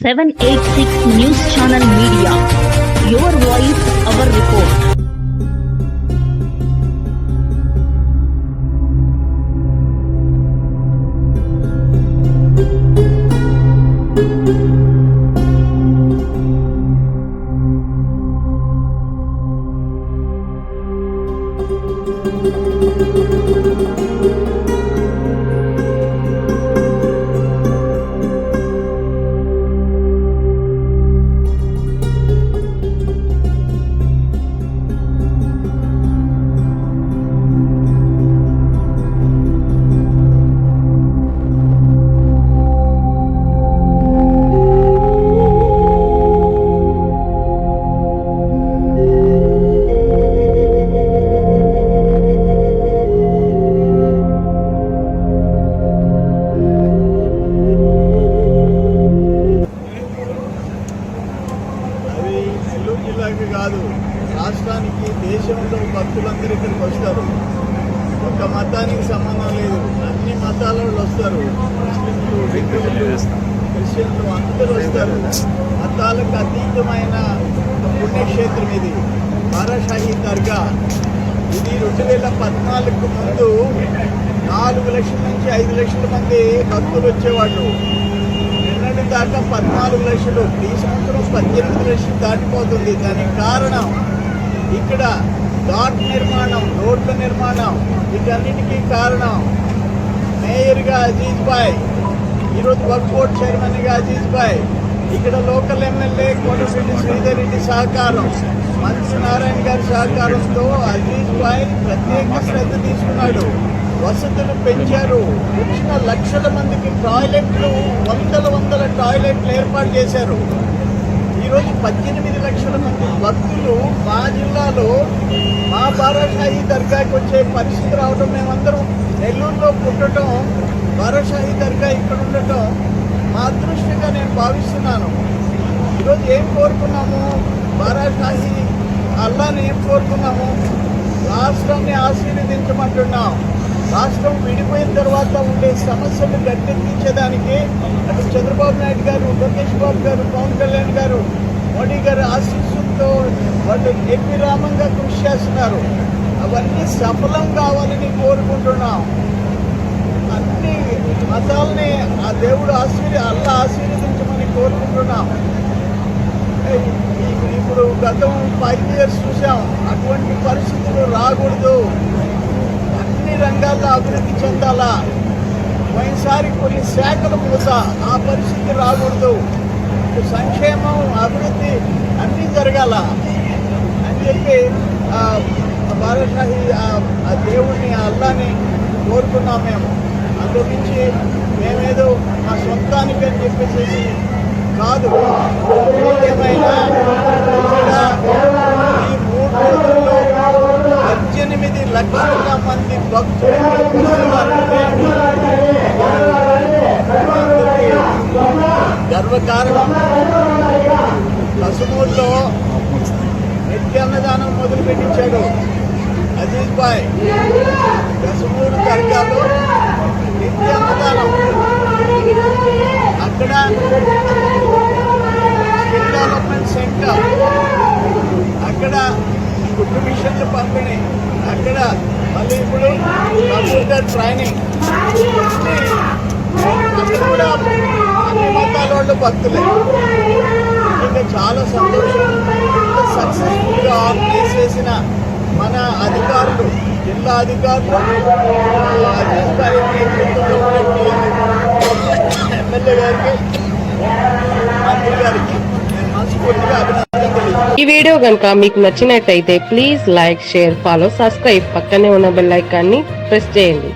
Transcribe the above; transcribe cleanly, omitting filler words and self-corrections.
786 News Channel Media. Your voice, our report. కాదు, రాష్ట్రానికి దేశంలో భక్తులందరూ ఇక్కడికి వస్తారు. ఒక మతానికి సంబంధం లేదు, అన్ని మతాల వాళ్ళు వస్తారు. ముస్లింలు, హిందువులు, క్రిస్టియన్లు అందరూ వస్తారు. మతాలకు అతీతమైన పుణ్యక్షేత్రం ఇది బారాషాహి దర్గా. ఇది 2014 ముందు 4 లక్షల నుంచి 5 లక్షల మంది భక్తులు వచ్చేవాళ్ళు. నిన్నటి దాకా 14 లక్షలు, ఈ సంవత్సరం 18 లక్షలు దాటిపోతుంది. దానికి కారణం ఇక్కడ ఘాట్ నిర్మాణం, రోడ్ల నిర్మాణం, వీటన్నిటికీ కారణం మేయర్గా అజీజ్ భాయ్, ఈరోజు వక్ఫ్ బోర్డ్ చైర్మన్గా అజీజ్ భాయ్, ఇక్కడ లోకల్ ఎమ్మెల్యే కోటరెడ్డి శ్రీధర్ రెడ్డి సహకారం, మంత్రి నారాయణ గారి సహకారంతో అజీజ్ భాయ్ ప్రత్యేక శ్రద్ధ తీసుకున్నాడు. వసతులు పెంచారు. వచ్చిన లక్షల మందికి టాయిలెట్లు, వందల టాయిలెట్లు ఏర్పాటు చేశారు. ఈరోజు 18 లక్షల మంది భక్తులు మా జిల్లాలో మా బారాషాహి దర్గాకి వచ్చే పరిస్థితి రావడం, మేమందరం నెల్లూరులో పుట్టడం, బారాషాహి దర్గా ఇక్కడ ఉండటం మా అదృష్టంగా నేను భావిస్తున్నాను. ఈరోజు ఏం కోరుకున్నాము? బారాషాహి అల్లాని ఏం కోరుకున్నాము? రాష్ట్రాన్ని ఆశీర్వదించమంటున్నాం. రాష్ట్రం విడిపోయిన తర్వాత ఉండే సమస్యలు గట్టెక్కించేదానికి అటు చంద్రబాబు నాయుడు గారు, లోకేష్ బాబు గారు, పవన్ కళ్యాణ్ గారు, మోడీ గారు ఆశీస్సులతో వాళ్ళు నిర్విరామంగా కృషి చేస్తున్నారు. అవన్నీ సఫలం కావాలని కోరుకుంటున్నాం. అన్ని మతాలని ఆ దేవుడు అల్లా ఆశీర్వదించమని కోరుకుంటున్నాం. ఇప్పుడు గతం 5 years చూసాం. అటువంటి పరిస్థితులు రాకూడదు. అన్ని రంగాల్లో అభివృద్ధి చెందాలా. పోయినసారి కొన్ని శాఖలు మూత, ఆ పరిస్థితి రాకూడదు. సంక్షేమం, అభివృద్ధి అన్నీ జరగాల అని చెప్పి బారాషాహి ఆ దేవుడిని, అల్లాని కోరుకున్నాం మేము. అందుగురించి మేమేదో మా సొంతానికి అని చెప్పేసి కాదు. ఏమైనా ఈ 3 రోజుల్లో 18 లక్షల మంది భక్తులు గర్వకారణం. కసుమూరులో నిత్యాన్నదానం మొదలు పెట్టించాడు అజీజ్ భాయ్. కసుమూరు దర్గాలో నిత్యాన్నదానం, అక్కడ స్కిల్ డెవలప్మెంట్ సెంటర్, అక్కడ ఫుడ్ మిషన్లు పంపిణీ, అక్కడ మళ్ళీ ఇప్పుడు కంప్యూటర్ ట్రైనింగ్. అక్కడ కూడా అన్ని మతాల వాళ్ళు భక్తులే. ఇంకా చాలా సంతోషం. సక్సెస్ఫుల్గా ఆర్గనైజ్ చేసిన మన అధికారులు, జిల్లా అధికారులు, అజీజ్ భాయ్ నేతృత్వంలో ఎమ్మెల్యే గారికి, మంత్రి గారికి నేను మనస్ఫూర్తిగా అభినందనలు తెలియజేస్తున్నాను. ఈ వీడియో కనుక మీకు నచ్చినట్టయితే please like, share, follow, subscribe. పక్కనే ఉన్న బెల్ ఐకాన్ని ప్రెస్ చేయండి.